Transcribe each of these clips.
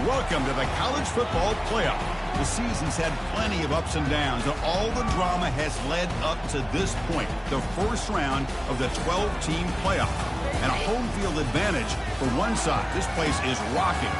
Welcome to the college football playoff. The season's had plenty of ups and downs, and all the drama has led up to this point, the first round of the 12-team playoff. And a home field advantage for one side. This place is rocking.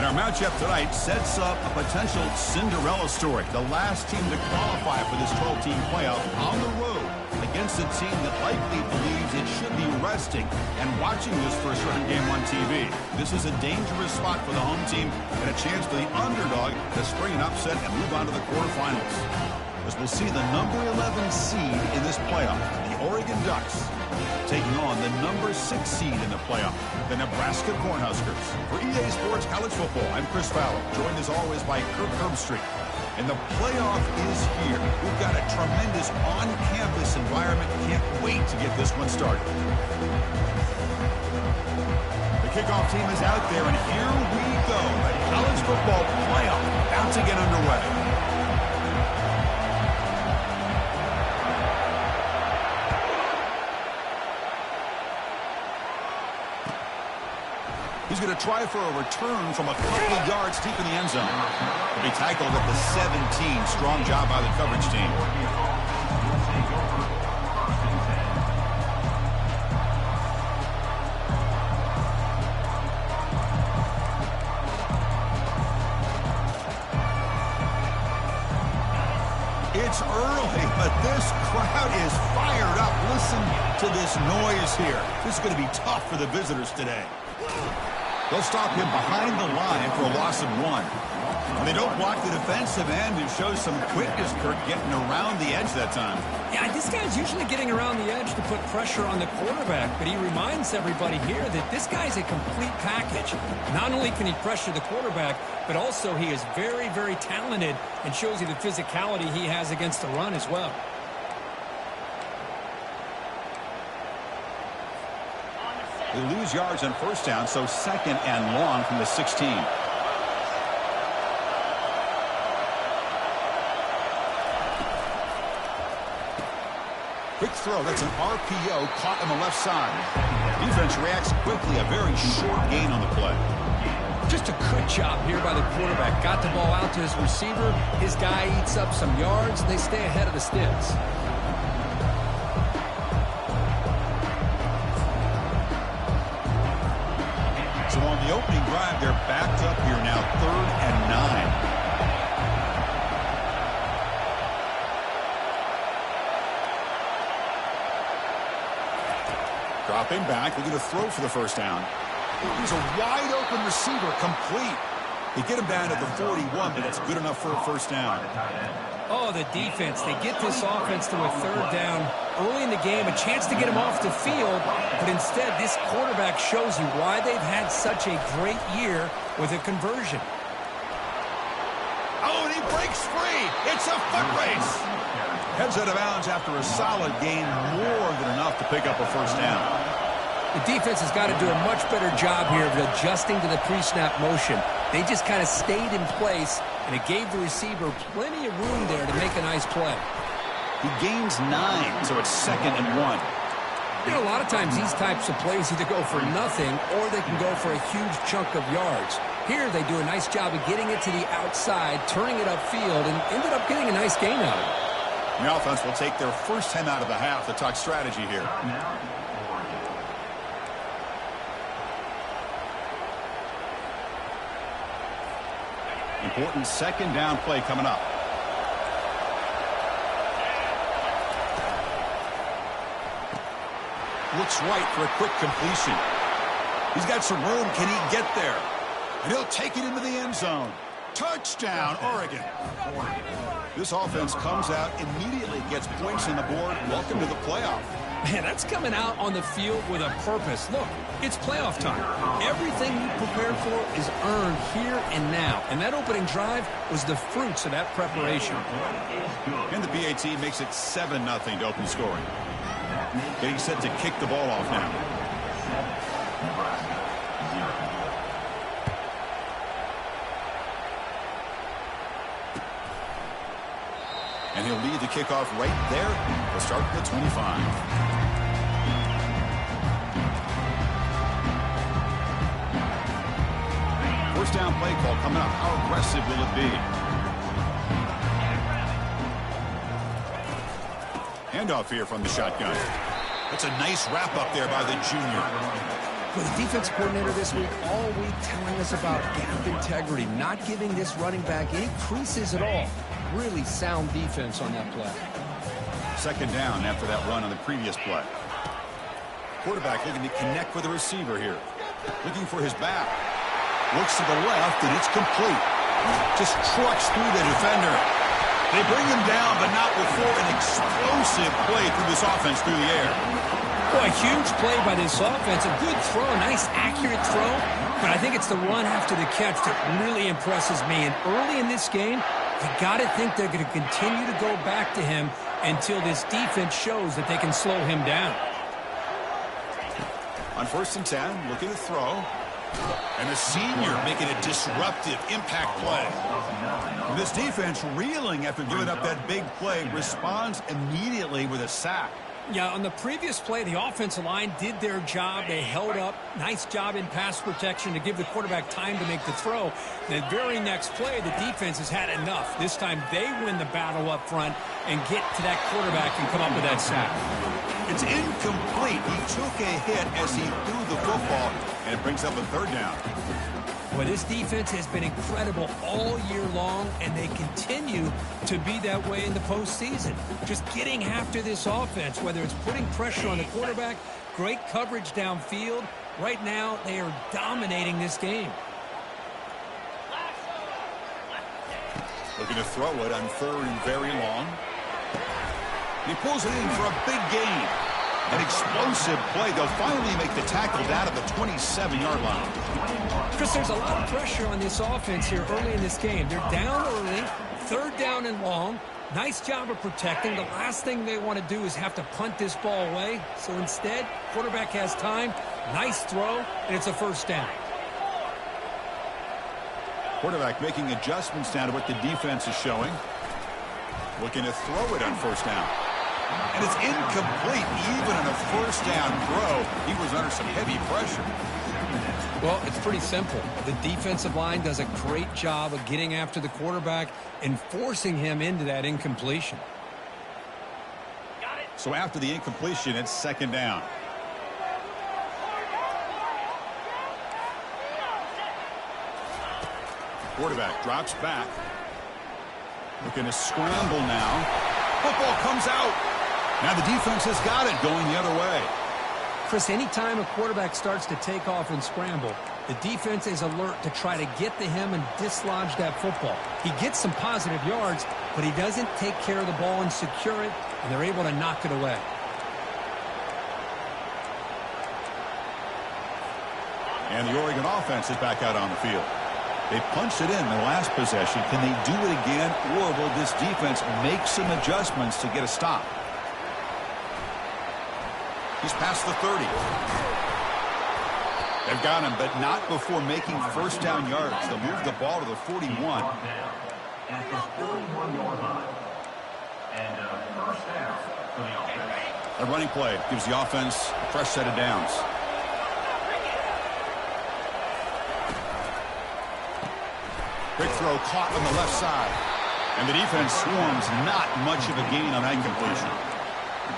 And our matchup tonight sets up a potential Cinderella story. The last team to qualify for this 12-team playoff on the road against a team that likely believes it should be resting and watching this first round game on TV. This is a dangerous spot for the home team and a chance for the underdog to spring an upset and move on to the quarterfinals. As we'll see the number 11 seed in this playoff, the Oregon Ducks, taking on the number 6 seed in the playoff, the Nebraska Cornhuskers. For EA Sports College Football, I'm Chris Fowler, joined as always by Kirk Herbstreit. And the playoff is here. We've got a tremendous on-campus environment. Can't wait to get this one started. The kickoff team is out there, and here we go. The college football playoff about to get underway. He's going to try for a return from a couple of yards deep in the end zone. He'll be tackled at the 17. Strong job by the coverage team. It's early, but this crowd is fired up. Listen to this noise here. This is going to be tough for the visitors today. They'll stop him behind the line for a loss of 1. And they don't block the defensive end, who shows some quickness, Kirk, getting around the edge that time. Yeah, this guy's usually getting around the edge to put pressure on the quarterback, but he reminds everybody here that this guy's a complete package. Not only can he pressure the quarterback, but also he is very, very talented and shows you the physicality he has against the run as well. They lose yards on first down, so second and long from the 16. Quick throw. That's an RPO caught on the left side. Defense reacts quickly. A very short gain on the play. Just a good job here by the quarterback. Got the ball out to his receiver. His guy eats up some yards, and they stay ahead of the sticks. So on the opening drive, they're backed up here now, 3rd and 9. Dropping back, looking to throw for the first down. He's a wide open receiver, complete. They get him down at the 41, but that's good enough for a first down. Oh, the defense. They get this offense to a 3rd down early in the game, a chance to get him off the field, but instead this quarterback shows you why they've had such a great year with a conversion. Oh, and he breaks free. It's a foot race. Heads out of bounds after a solid gain, more than enough to pick up a first down. The defense has got to do a much better job here of adjusting to the pre-snap motion. They just kind of stayed in place, and it gave the receiver plenty of room there to make a nice play. He gains 9, so it's 2nd and 1. You know, a lot of times these types of plays either go for nothing or they can go for a huge chunk of yards. Here they do a nice job of getting it to the outside, turning it upfield, and ended up getting a nice gain out of it. The offense will take their first 10 out of the half to talk strategy here. Important 2nd down play coming up. Looks right for a quick completion. He's got some room. Can he get there? And he'll take it into the end zone. Touchdown, Oregon. This offense comes out immediately, gets points on the board. Welcome to the playoff. Man, that's coming out on the field with a purpose. Look, it's playoff time. Everything you prepared for is earned here and now. And that opening drive was the fruits of that preparation. And the PAT makes it 7-0 to open scoring. Getting set to kick the ball off now. And he'll lead the kickoff right there. We'll start at the 25. first down play call coming up. How aggressive will it be? Handoff here from the shotgun. That's a nice wrap up there by the junior. Well, the defense coordinator this week all week telling us about gap integrity, not giving this running back any creases at all. Really sound defense on that play. Second down after that run on the previous play. Quarterback looking to connect with the receiver here. Looking for his back. Looks to the left, and it's complete. Just trucks through the defender. They bring him down, but not before an explosive play through this offense through the air. Boy, a huge play by this offense. A good throw, a nice, accurate throw. But I think it's the run after the catch that really impresses me. And early in this game, you got to think they're going to continue to go back to him until this defense shows that they can slow him down. On 1st and 10, looking to throw. And the senior making a disruptive impact play. This defense reeling after giving up that big play, responds immediately with a sack. Yeah, on the previous play, the offensive line did their job. They held up. Nice job in pass protection to give the quarterback time to make the throw. The very next play, the defense has had enough. This time they win the battle up front and get to that quarterback and come up with that sack. It's incomplete. He took a hit as he threw the football, and it brings up a 3rd down. Well, this defense has been incredible all year long, and they continue to be that way in the postseason. Just getting after this offense, whether it's putting pressure on the quarterback, great coverage downfield. Right now, they are dominating this game. Looking to throw it on 3rd and very long. He pulls it in for a big gain. An explosive play. They'll finally make the tackle down at the 27-yard line. Chris, there's a lot of pressure on this offense here early in this game. They're down early, 3rd down and long. Nice job of protecting. The last thing they want to do is have to punt this ball away. So instead, quarterback has time. Nice throw, and it's a 1st down. Quarterback making adjustments down to what the defense is showing. Looking to throw it on 1st down. And it's incomplete. Even on a 1st down throw, he was under some heavy pressure. Well, it's pretty simple. The defensive line does a great job of getting after the quarterback and forcing him into that incompletion. So after the incompletion, it's 2nd down. Quarterback drops back. Looking to scramble now. Football comes out. Now the defense has got it going the other way. Chris, anytime a quarterback starts to take off and scramble, the defense is alert to try to get to him and dislodge that football. He gets some positive yards, but he doesn't take care of the ball and secure it, and they're able to knock it away. And the Oregon offense is back out on the field. They punched it in the last possession. Can they do it again, or will this defense make some adjustments to get a stop? He's past the 30. They've got him, but not before making 1st down yards. They'll move the ball to the 41. At the 41-yard line. And 1st down for the offense. A running play gives the offense a fresh set of downs. Quick throw caught on the left side. And the defense swarms, not much of a gain on that completion.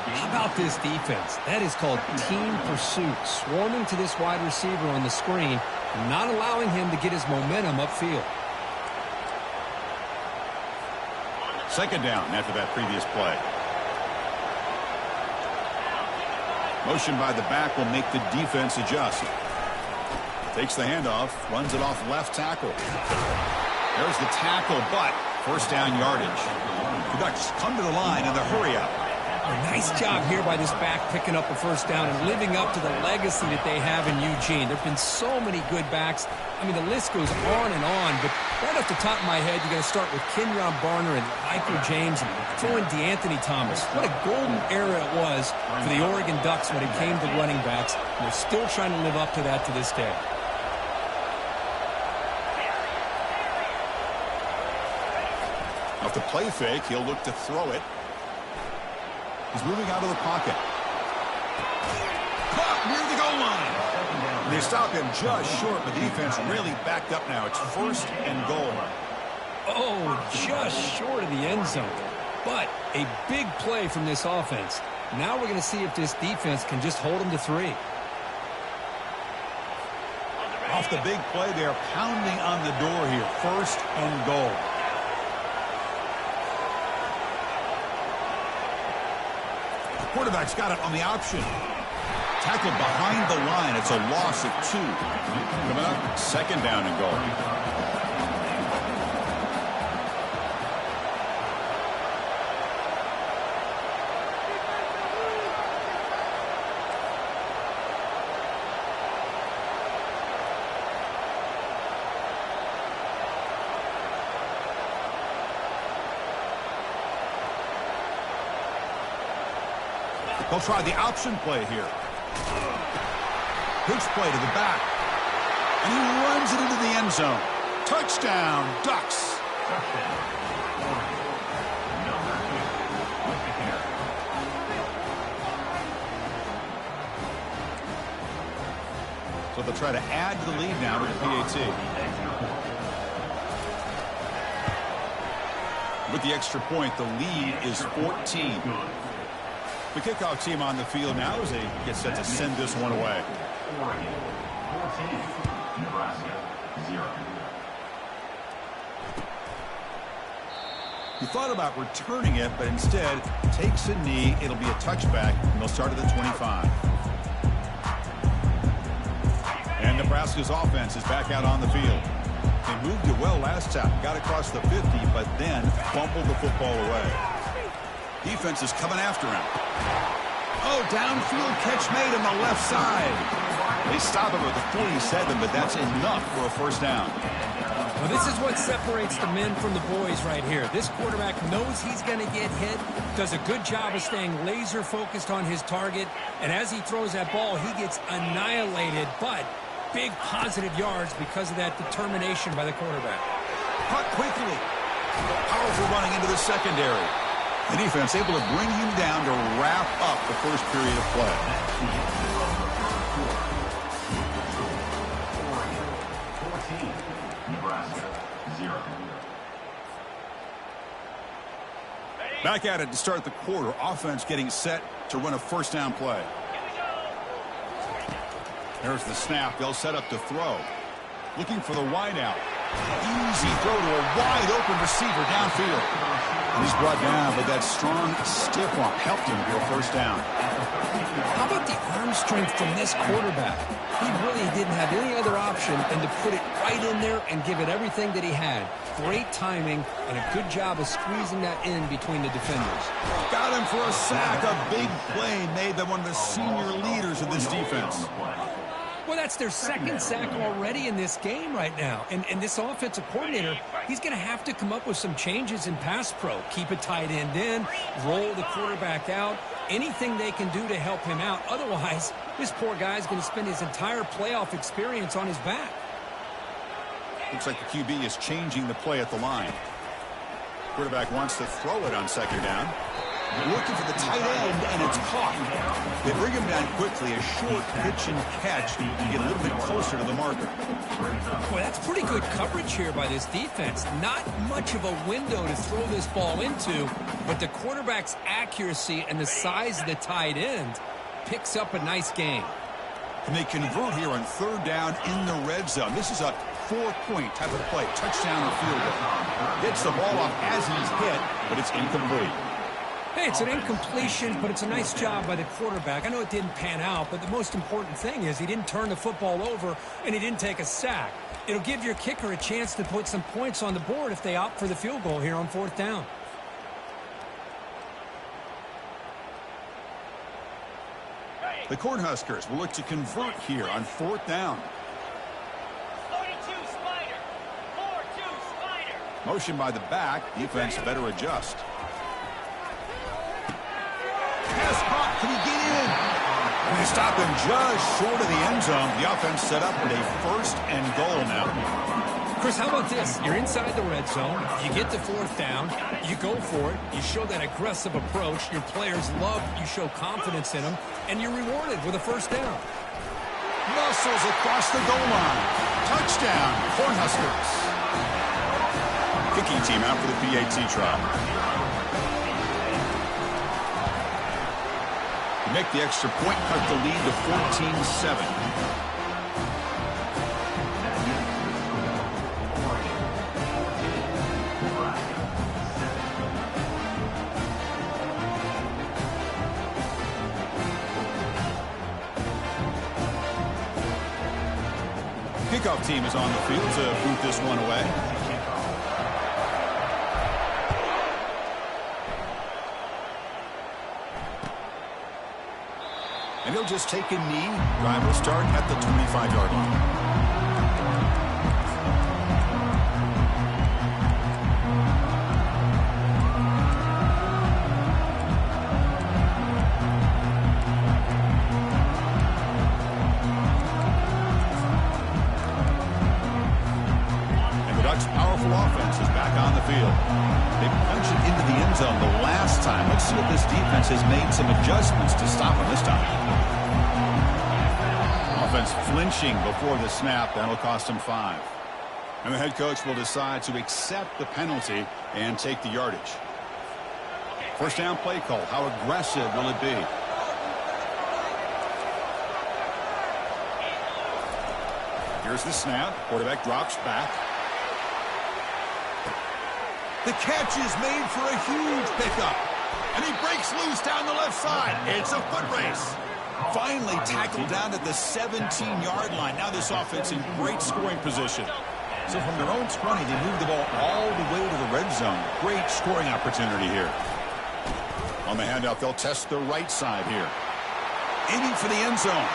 How about this defense? That is called team pursuit. Swarming to this wide receiver on the screen, not allowing him to get his momentum upfield. 2nd down after that previous play. Motion by the back will make the defense adjust. Takes the handoff, runs it off left tackle. There's the tackle, but 1st down yardage. The Ducks come to the line in the hurry up. A nice job here by this back picking up a 1st down and living up to the legacy that they have in Eugene. There have been so many good backs. I mean, the list goes on and on, but right off the top of my head, you're going to start with Kenyon Barner and Michael James and throw in DeAnthony Thomas. What a golden era it was for the Oregon Ducks when it came to running backs. And they're still trying to live up to that to this day. Off the play fake, he'll look to throw it. He's moving out of the pocket. Caught near the goal line. They stop him just short, but the defense really backed up now. It's 1st and goal. Oh, just short of the end zone. But a big play from this offense. Now we're going to see if this defense can just hold them to 3. Off the big play, they're pounding on the door here. 1st and goal. The quarterback's got it on the option. Tackled behind the line. It's a loss of 2. Coming up, 2nd down and goal. They'll try the option play here. Pitch play to the back. And he runs it into the end zone. Touchdown, Ducks. So they'll try to add to the lead now with the PAT. With the extra point, the lead is 14. The kickoff team on the field now as they get set to send this one away. Oregon 14, Nebraska 0. He thought about returning it, but instead takes a knee. It'll be a touchback, and they'll start at the 25. And Nebraska's offense is back out on the field. They moved it well last time, got across the 50, but then fumbled the football away. Defense is coming after him. Oh, downfield catch made on the left side. They stop him at the 47, but that's enough for a 1st down. Well, this is what separates the men from the boys right here. This quarterback knows he's going to get hit, does a good job of staying laser focused on his target, and as he throws that ball, he gets annihilated, but big positive yards because of that determination by the quarterback. Cut quickly. Powerful running into the secondary. The defense able to bring him down to wrap up the 1st period of play. Oregon 14, Nebraska 0. Back at it to start the quarter. Offense getting set to run a 1st down play. There's the snap. They'll set up to throw. Looking for the wide out. Easy throw to a wide open receiver downfield. And he's brought down, but that strong stiff arm helped him to a 1st down. How about the arm strength from this quarterback? He really didn't have any other option than to put it right in there and give it everything that he had. Great timing and a good job of squeezing that in between the defenders. Got him for a sack. A big play made by one of the senior leaders of this defense. Well, that's their 2nd sack already in this game right now. And this offensive coordinator, he's going to have to come up with some changes in pass pro. Keep a tight end in, roll the quarterback out, anything they can do to help him out. Otherwise, this poor guy's going to spend his entire playoff experience on his back. Looks like the QB is changing the play at the line. Quarterback wants to throw it on 2nd down. Looking for the tight end, and it's caught. They bring him down quickly. A short pitch and catch to get a little bit closer to the marker. Boy, that's pretty good coverage here by this defense. Not much of a window to throw this ball into, but the quarterback's accuracy and the size of the tight end picks up a nice gain. And they convert here on 3rd down in the red zone. This is a 4-point type of play. Touchdown or field goal. Gets the ball off as he's hit, but it's incomplete. Hey, it's an incompletion, but it's a nice job by the quarterback. I know it didn't pan out, but the most important thing is he didn't turn the football over and he didn't take a sack. It'll give your kicker a chance to put some points on the board if they opt for the field goal here on 4th down. The Cornhuskers will look to convert here on 4th down. 42 Spider. 4-2 Spider. Motion by the back. Defense better adjust. Pass caught. Can he get in? And they stop him just short of the end zone. The offense set up with a 1st and goal now. Chris, how about this? You're inside the red zone. You get the 4th down. You go for it. You show that aggressive approach. Your players love you show confidence in them. And you're rewarded with a 1st down. No Hustles across the goal line. Touchdown, Cornhuskers. Kicking team out for the PAT try. To make the extra point, cut the lead to 14-7. Kickoff team is on the field to boot this one away. And he'll just take a knee. Drive will start at the 25-yard line. Offense is back on the field. They punch it into the end zone the last time. Let's see if this defense has made some adjustments to stop him this time. Offense flinching before the snap. That'll cost him 5. And the head coach will decide to accept the penalty and take the yardage. First down play call. How aggressive will it be? Here's the snap. Quarterback drops back. The catch is made for a huge pickup. And he breaks loose down the left side. It's a foot race. Finally tackled down at the 17-yard line. Now this offense in great scoring position. So from their own 20, they move the ball all the way to the red zone. Great scoring opportunity here. On the handout, they'll test the right side here. Aiming for the end zone.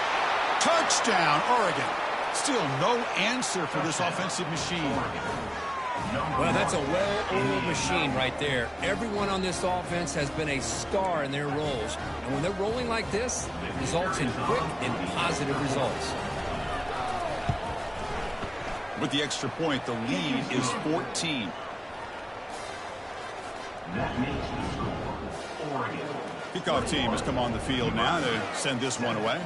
Touchdown, Oregon. Still no answer for this offensive machine. Well, that's a well-oiled machine right there. Everyone on this offense has been a star in their roles. And when they're rolling like this, it results in quick and positive results. With the extra point, the lead is 14. That makes the score Oregon. Kickoff team has come on the field now to send this one away.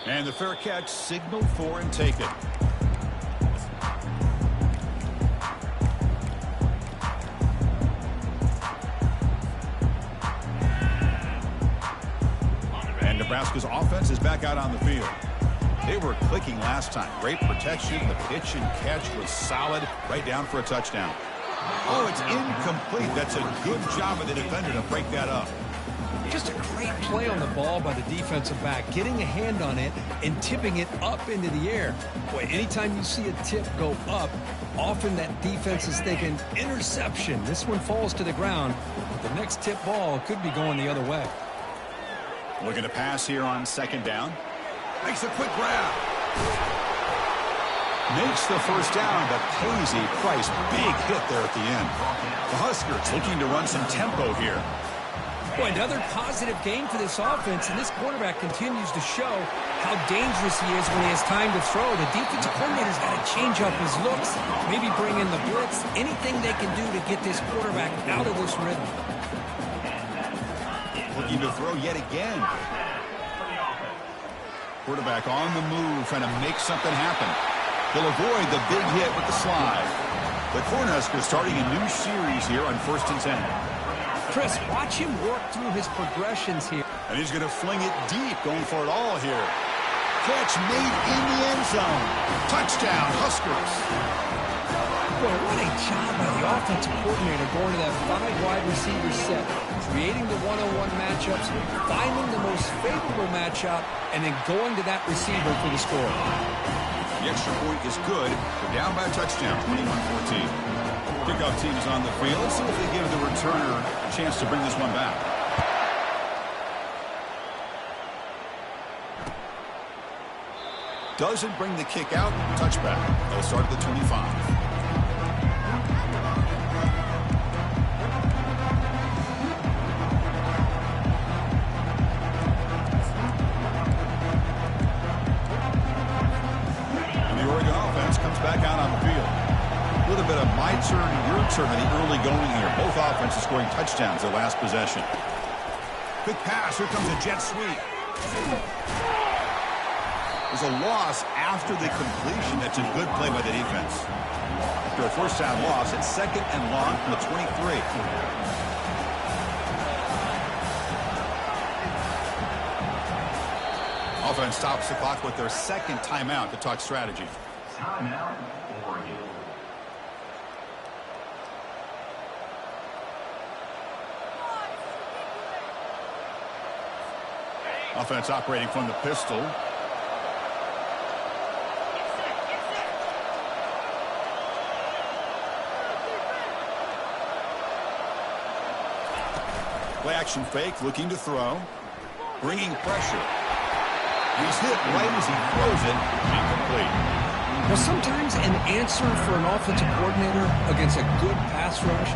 And the fair catch signaled for and taken. And Nebraska's offense is back out on the field. They were clicking last time. Great protection. The pitch and catch was solid. Right down for a touchdown. Oh, it's incomplete. That's a good job of the defender to break that up. Just a great play on the ball by the defensive back, getting a hand on it and tipping it up into the air. Boy, anytime you see a tip go up, often that defense is thinking interception. This one falls to the ground. The next tip ball could be going the other way. Looking to pass here on second down. Makes a quick grab. Makes the first down, but pays a price. Big hit there at the end. The Huskers looking to run some tempo here. Boy, another positive game for this offense, and this quarterback continues to show how dangerous he is when he has time to throw. The defensive coordinator's got to change up his looks, maybe bring in the blitz, anything they can do to get this quarterback out of this rhythm. Looking to throw yet again. Quarterback on the move, trying to make something happen. He'll avoid the big hit with the slide. The Cornhuskers starting a new series here on 1st and 10. Chris, watch him work through his progressions here. And he's going to fling it deep, going for it all here. Catch made in the end zone. Touchdown, Huskers. Well, what a job by the offensive coordinator going to that 5 wide receiver set, creating the one-on-one matchups, finding the most favorable matchup, and then going to that receiver for the score. The extra point is good. They're down by a touchdown, 21-14. Kickoff team is on the field. Let's see if they give the returner a chance to bring this one back. Doesn't bring the kick out. Touchback. They'll start at the 25. Back out on the field. A little bit of my turn, your turn in the early going here. Both offenses scoring touchdowns their last possession. Quick pass. Here comes a jet sweep. There's a loss after the completion. That's a good play by the defense. After a first down loss, it's 2nd and long from the 23. Offense stops the clock with their 2nd timeout to talk strategy. Timeout, Oregon. Offense operating from the pistol. Play action fake, looking to throw. Bringing pressure. He's hit right as he throws it. Incomplete. Well, sometimes an answer for an offensive coordinator against a good pass rush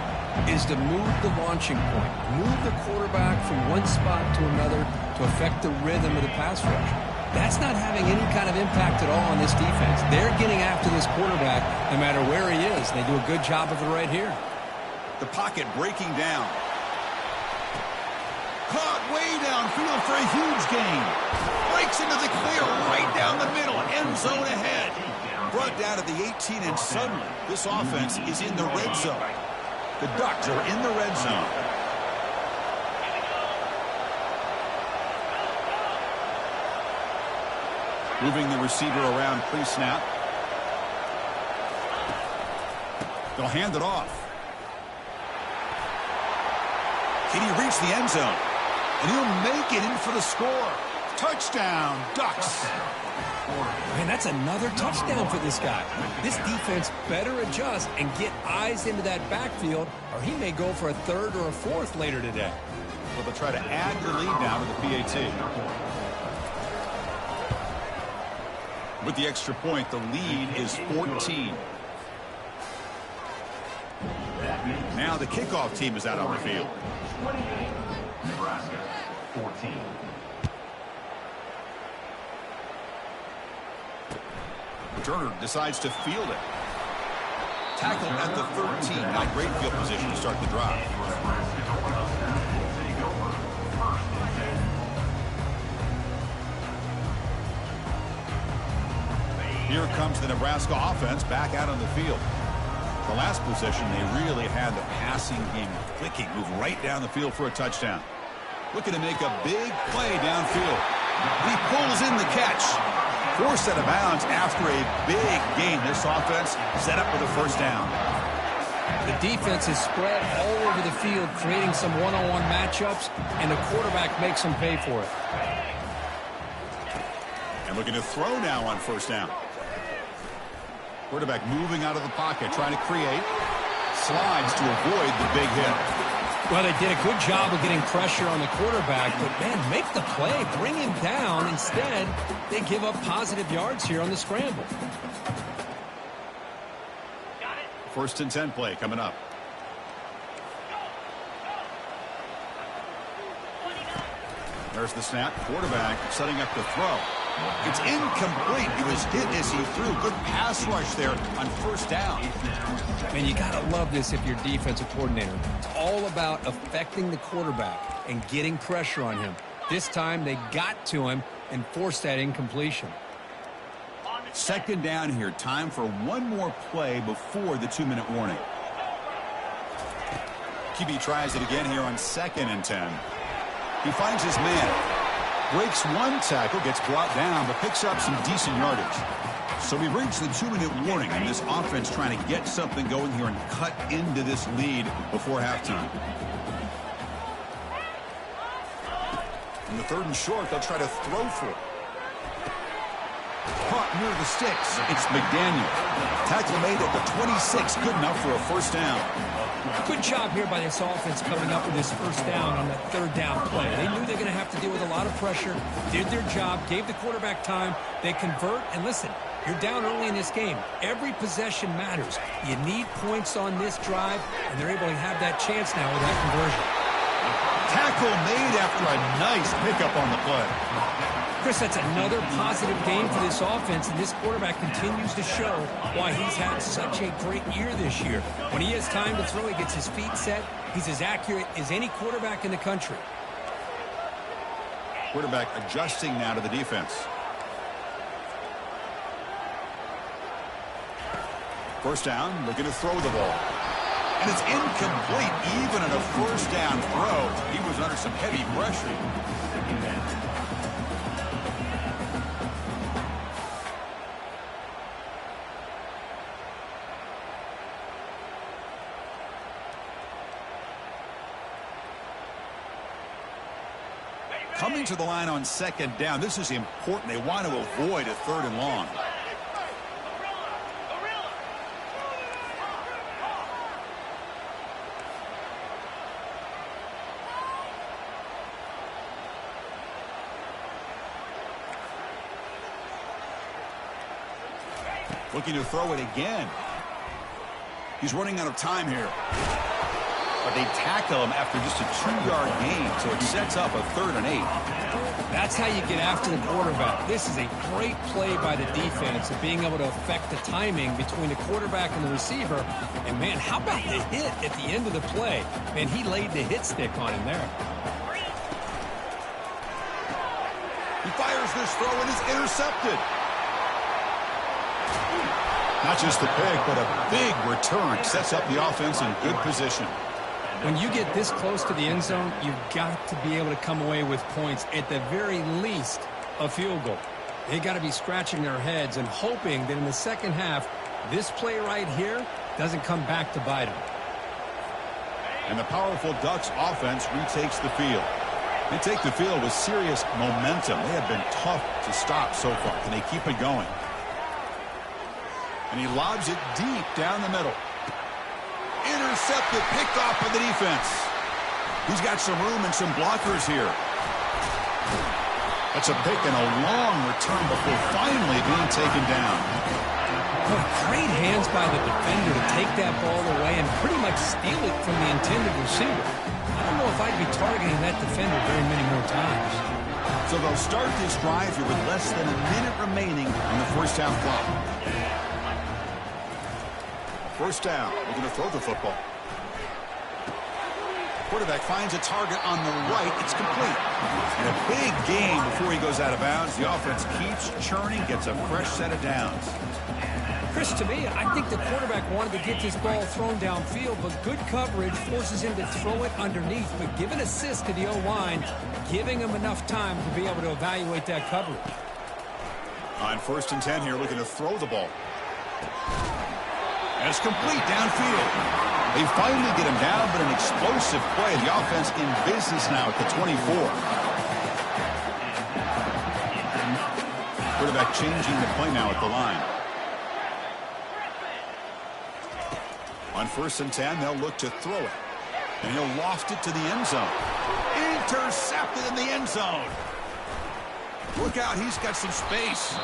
is to move the launching point. Move the quarterback from one spot to another to affect the rhythm of the pass rush. That's not having any kind of impact at all on this defense. They're getting after this quarterback no matter where he is. They do a good job of it right here. The pocket breaking down. Caught way downfield for a huge gain. Breaks into the clear right down the middle. End zone ahead. Brought down to the 18, and suddenly this offense is in the red zone. The Ducks are in the red zone. Moving the receiver around pre-snap. They'll hand it off. Can he reach the end zone? And he'll make it in for the score. Touchdown, Ducks. Man, that's another touchdown for this guy. This defense better adjust and get eyes into that backfield, or he may go for a 3rd or a 4th later today. Well, they'll try to add the lead now to the PAT. With the extra point, the lead is 14. Now the kickoff team is out on the field. 28, Nebraska, 14. Turner decides to field it. Tackle at the 13. Not great field position to start the drive. Here comes the Nebraska offense back out on the field. The last possession, they really had the passing game clicking. Move right down the field for a touchdown. Looking to make a big play downfield. He pulls in the catch. Forced out of bounds after a big gain. This offense set up for the first down. The defense is spread all over the field, creating some one-on-one matchups, and the quarterback makes them pay for it. And looking to throw now on first down. Quarterback moving out of the pocket, trying to create. Slides to avoid the big hit. Well, they did a good job of getting pressure on the quarterback, but, man, make the play, bring him down. Instead, they give up positive yards here on the scramble. 1st and 10 play coming up. There's the snap. Quarterback setting up the throw. It's incomplete. He was hit as he threw. Good pass rush there on first down. Man, you got to love this if you're defensive coordinator. It's all about affecting the quarterback and getting pressure on him. This time they got to him and forced that incompletion. 2nd down here. Time for one more play before the 2-minute warning. QB tries it again here on 2nd and 10. He finds his man. Breaks one tackle, gets brought down, but picks up some decent yardage. So we've reached the 2-minute warning, and this offense trying to get something going here and cut into this lead before halftime. In the 3rd and short, they'll try to throw for it. Caught near the sticks. It's McDaniel. Tackle made at the 26. Good enough for a first down. Good job here by this offense coming up with this first down on that 3rd down play. They knew they were going to have to deal with a lot of pressure, did their job, gave the quarterback time. They convert, and listen, you're down early in this game. Every possession matters. You need points on this drive, and they're able to have that chance now with that conversion. Tackle made after a nice pickup on the play. Chris, that's another positive game for this offense, and this quarterback continues to show why he's had such a great year this year. When he has time to throw, he gets his feet set. He's as accurate as any quarterback in the country. Quarterback adjusting now to the defense. First down, looking to throw the ball. And it's incomplete, even in a first down throw. He was under some heavy pressure. Coming to the line on second down, this is important. They want to avoid a third and long. Looking to throw it again. He's running out of time here. But they tackle him after just a 2-yard gain, so it sets up a 3rd and 8. That's how you get after the quarterback. This is a great play by the defense of being able to affect the timing between the quarterback and the receiver. And, man, how about the hit at the end of the play? Man, he laid the hit stick on him there. He fires this throw and is intercepted. Not just the pick, but a big return. Sets up the offense in good position. When you get this close to the end zone, you've got to be able to come away with points. At the very least, a field goal. They got to be scratching their heads and hoping that in the second half, this play right here doesn't come back to bite them. And the powerful Ducks offense retakes the field. They take the field with serious momentum. They have been tough to stop so far. Can they keep it going? And he lobs it deep down the middle. Intercepted, picked off by the defense. He's got some room and some blockers here. That's a pick and a long return before finally being taken down. Oh, great hands by the defender to take that ball away and pretty much steal it from the intended receiver. I don't know if I'd be targeting that defender very many more times. So they'll start this drive here with less than a minute remaining on the first half clock. First down, we're going to throw the football. Quarterback finds a target on the right. It's complete. And a big gain before he goes out of bounds. The offense keeps churning, gets a fresh set of downs. Chris, to me, I think the quarterback wanted to get this ball thrown downfield, but good coverage forces him to throw it underneath. But give an assist to the O-line, giving him enough time to be able to evaluate that coverage. On 1st and 10 here, looking to throw the ball. And it's complete downfield. They finally get him down, but an explosive play. The offense in business now at the 24. Quarterback changing the play now at the line. On 1st and 10, they'll look to throw it. And he'll loft it to the end zone. Intercepted in the end zone. Look out, he's got some space.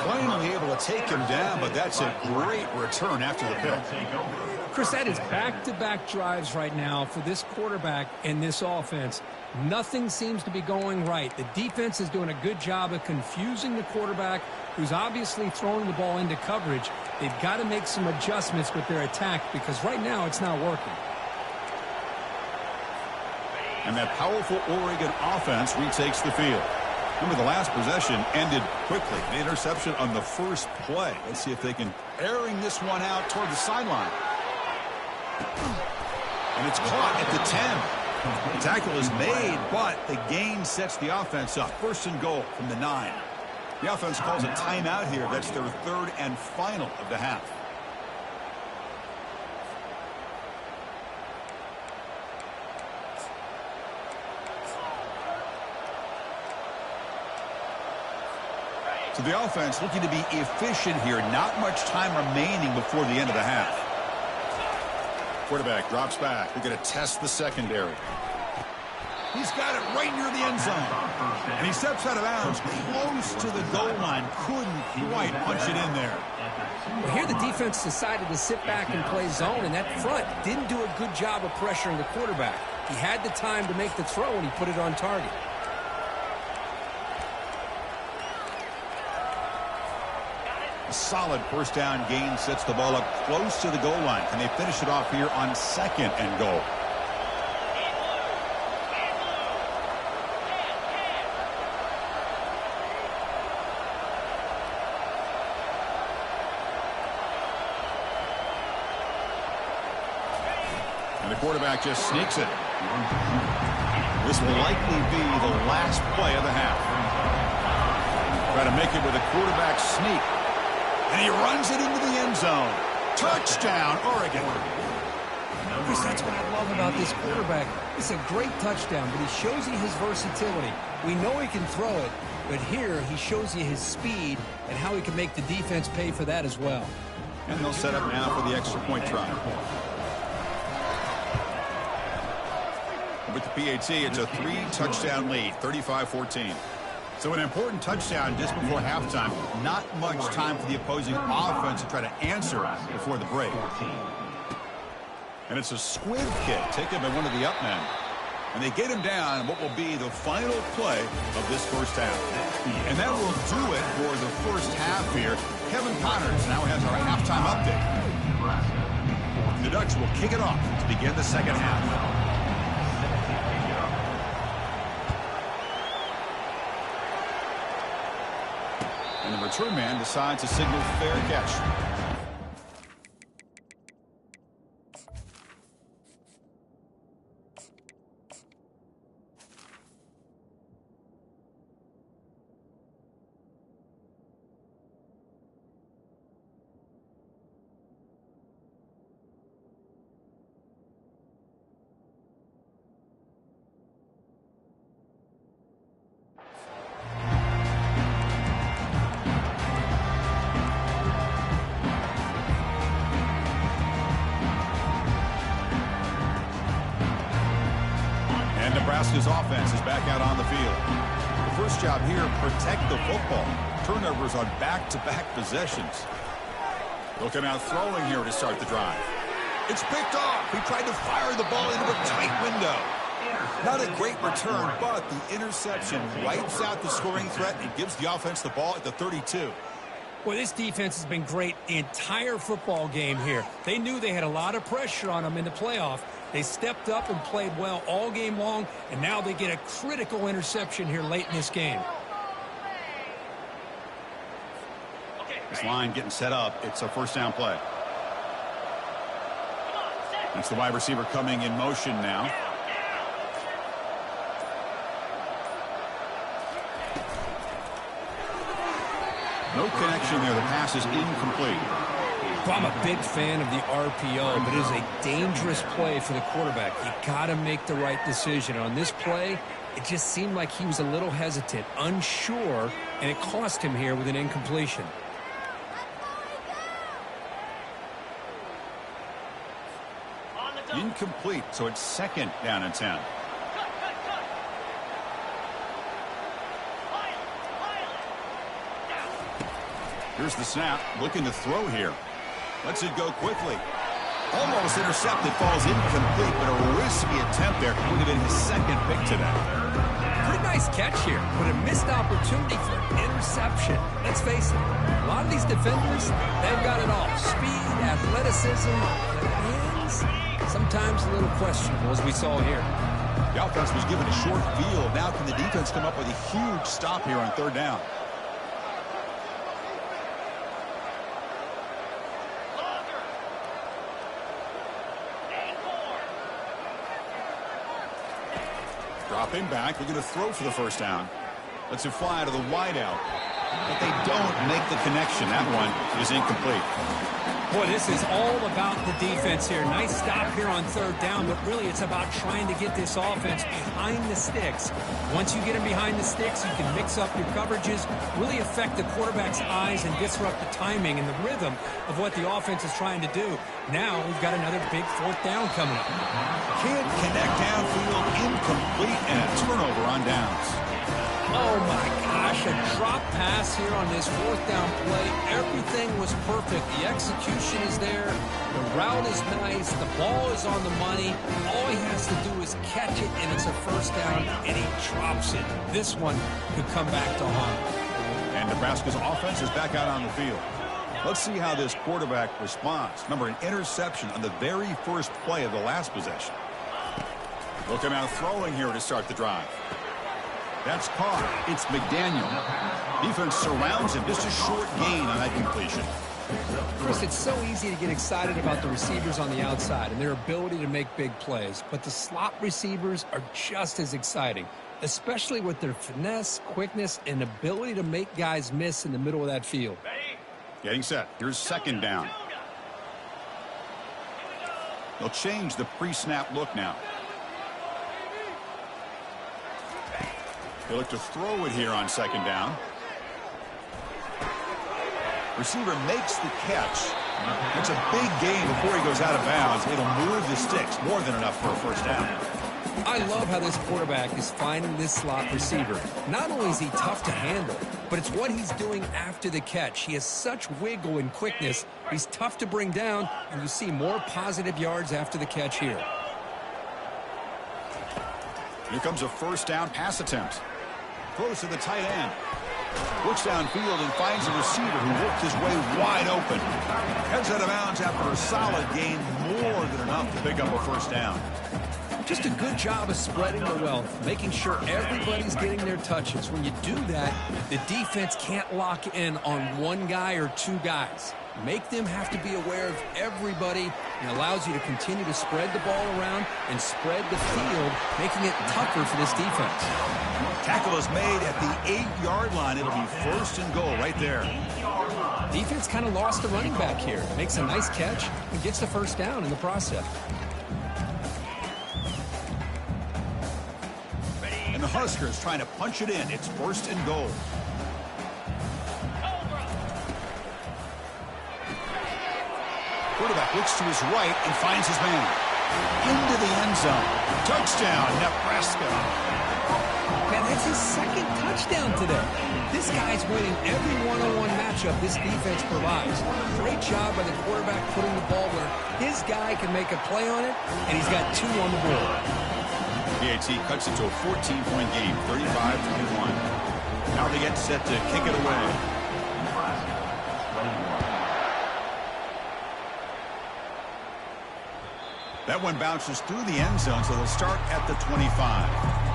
Finally able to take him down, but that's a great return after the pick. Chris, that is back-to-back drives right now for this quarterback and this offense. Nothing seems to be going right. The defense is doing a good job of confusing the quarterback, who's obviously throwing the ball into coverage. They've got to make some adjustments with their attack because right now it's not working. And that powerful Oregon offense retakes the field. Remember, the last possession ended quickly. The interception on the first play. Let's see if they can airing this one out toward the sideline. And it's caught at the 10. The tackle is made, but the gain sets the offense up. 1st and goal from the 9. The offense calls a timeout here. That's their 3rd and final of the half. So the offense looking to be efficient here. Not much time remaining before the end of the half. Quarterback drops back. They're going to test the secondary. He's got it right near the end zone. And he steps out of bounds close to the goal line. Couldn't quite punch it in there. Well, here the defense decided to sit back and play zone, and that front didn't do a good job of pressuring the quarterback. He had the time to make the throw, and he put it on target. A solid 1st down gain sets the ball up close to the goal line. Can they finish it off here on 2nd and goal? And the quarterback just sneaks it. This will likely be the last play of the half. Try to make it with a quarterback sneak. And he runs it into the end zone. Touchdown, Oregon. Chris, that's what I love about this quarterback. It's a great touchdown, but he shows you his versatility. We know he can throw it, but here he shows you his speed and how he can make the defense pay for that as well. And they'll set up now for the extra point try. With the PAT, it's a 3-touchdown lead, 35-14. So an important touchdown just before halftime. Not much time for the opposing offense to try to answer before the break. And it's a squib kick taken by one of the up men. And they get him down in what will be the final play of this first half. And that will do it for the first half here. Kevin Connors now has our halftime update. The Ducks will kick it off to begin the second half. And the return man decides to signal fair catch. Nebraska's offense is back out on the field. The first job here, protect the football. Turnovers on back-to-back possessions. They'll come out throwing here to start the drive. It's picked off. He tried to fire the ball into a tight window. Not a great return, but the interception wipes out the scoring threat and gives the offense the ball at the 32. Well, this defense has been great the entire football game here. They knew they had a lot of pressure on them in the playoff. They stepped up and played well all game long, and now they get a critical interception here late in this game. This line getting set up. It's a first down play. That's the wide receiver coming in motion now. No connection there. The pass is incomplete. Well, I'm a big fan of the RPO, but it is a dangerous play for the quarterback. You got to make the right decision. On this play, it just seemed like he was a little hesitant, unsure, and it cost him here with an incompletion. Incomplete, so it's second down and 10. Here's the snap, looking to throw here. Lets it go quickly. Almost intercepted, falls incomplete, but a risky attempt there. Would have been his second pick today. Pretty nice catch here, but a missed opportunity for interception. Let's face it, a lot of these defenders, they've got it all. Speed, athleticism, hands, sometimes a little questionable, as we saw here. The offense was given a short field. Now can the defense come up with a huge stop here on third down? Dropping back, they're going to throw for the first down. Lets it fly to the wideout. But they don't make the connection. That one is incomplete. Boy, this is all about the defense here. Nice stop here on third down, but really it's about trying to get this offense behind the sticks. Once you get them behind the sticks, you can mix up your coverages, really affect the quarterback's eyes and disrupt the timing and the rhythm of what the offense is trying to do. Now we've got another big fourth down coming up. Can't connect downfield, incomplete, and a turnover on downs. Oh my gosh, a drop pass here on this fourth down play. Everything was perfect. The execution is there. The route is nice. The ball is on the money. All he has to do is catch it, and it's a first down, and he drops it. This one could come back to haunt. And Nebraska's offense is back out on the field. Let's see how this quarterback responds. Remember, an interception on the very first play of the last possession. They'll come out throwing here to start the drive. That's caught. It's McDaniel. Defense surrounds him. Just a short gain on that completion. Chris, it's so easy to get excited about the receivers on the outside and their ability to make big plays, but the slot receivers are just as exciting, especially with their finesse, quickness, and ability to make guys miss in the middle of that field. Getting set. Here's second down. They'll change the pre-snap look now. They look to throw it here on second down. Receiver makes the catch. It's a big gain before he goes out of bounds. It'll move the sticks, more than enough for a first down. I love how this quarterback is finding this slot receiver. Not only is he tough to handle, but it's what he's doing after the catch. He has such wiggle and quickness. He's tough to bring down, and you see more positive yards after the catch here. Here comes a first down pass attempt. Throws to the tight end. Looks downfield and finds a receiver who worked his way wide open. Heads out of bounds after a solid gain, more than enough to pick up a first down. Just a good job of spreading the wealth, making sure everybody's getting their touches. When you do that, the defense can't lock in on one guy or two guys. Make them have to be aware of everybody, and allows you to continue to spread the ball around and spread the field, making it tougher for this defense. Tackle is made at the 8-yard line. It'll be first and goal right there. Defense kind of lost the running back here. Makes a nice catch and gets the first down in the process. And the Huskers trying to punch it in. It's first and goal. Quarterback looks to his right and finds his man. Into the end zone. Touchdown, Nebraska. Man, that's his second touchdown today. This guy's winning every one-on-one matchup this defense provides. Great job by the quarterback putting the ball where his guy can make a play on it, and he's got 2 on the board. PAT cuts it to a 14-point game, 35-21. Now they get set to kick it away. That one bounces through the end zone, so they'll start at the 25.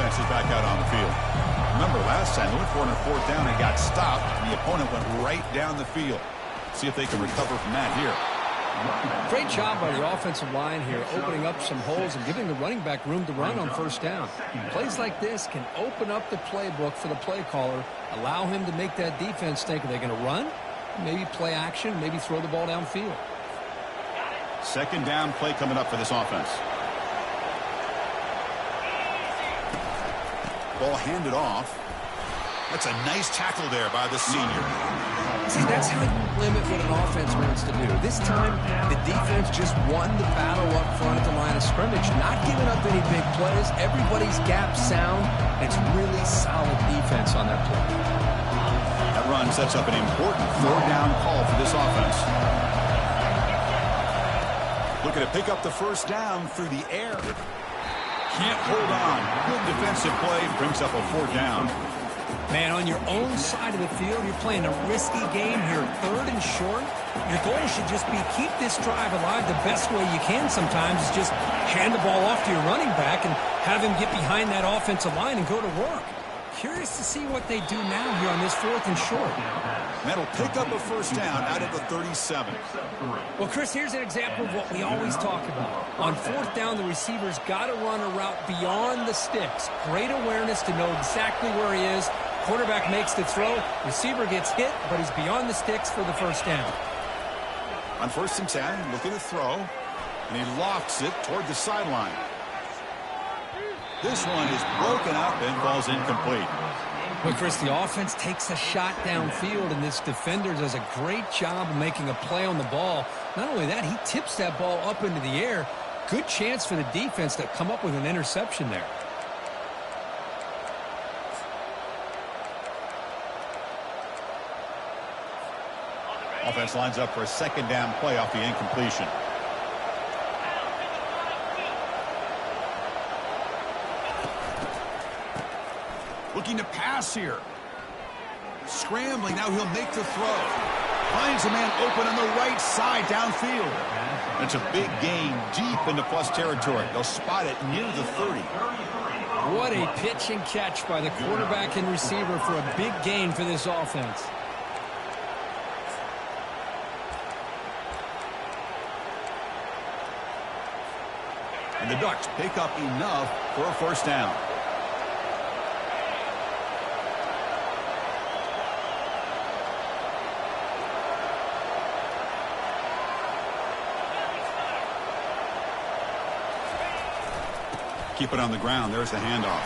Is back out on the field. Remember last time they went for it on 4th down and got stopped, and the opponent went right down the field. See if they can recover from that here. Great job by the offensive line here, opening up some holes and giving the running back room to run on first down. Plays like this can open up the playbook for the play caller, allow him to make that defense think, are they going to run? Maybe play action, maybe throw the ball downfield. Second down play coming up for this offense. Ball handed off. That's a nice tackle there by the senior. See, that's how you limit what an offense wants to do. This time, the defense just won the battle up front at the line of scrimmage, not giving up any big plays. Everybody's gap sound. It's really solid defense on that play. That run sets up an important 3rd down call for this offense. Looking to pick up the first down through the air. Can't hold on. Good defensive play. Brings up a 4th down. Man, on your own side of the field, you're playing a risky game here. 3rd and short. Your goal should just be keep this drive alive the best way you can sometimes is just hand the ball off to your running back and have him get behind that offensive line and go to work. Curious to see what they do now here on this 4th and short. That'll pick up a first down out at the 37. Well, Chris, here's an example of what we always talk about. On 4th down, the receiver's got to run a route beyond the sticks. Great awareness to know exactly where he is. Quarterback makes the throw. Receiver gets hit, but he's beyond the sticks for the first down. On 1st and 10, looking to throw, and he lofts it toward the sideline. This one is broken up and falls incomplete. But, Chris, the offense takes a shot downfield, and this defender does a great job of making a play on the ball. Not only that, he tips that ball up into the air. Good chance for the defense to come up with an interception there. Offense lines up for a 2nd down play off the incompletion. Looking to pass here. Scrambling. Now he'll make the throw. Finds a man open on the right side downfield. It's a big gain deep into plus territory. They'll spot it near the 30. What a pitch and catch by the quarterback and receiver for a big gain for this offense. And the Ducks pick up enough for a first down. Keep it on the ground. There's the handoff.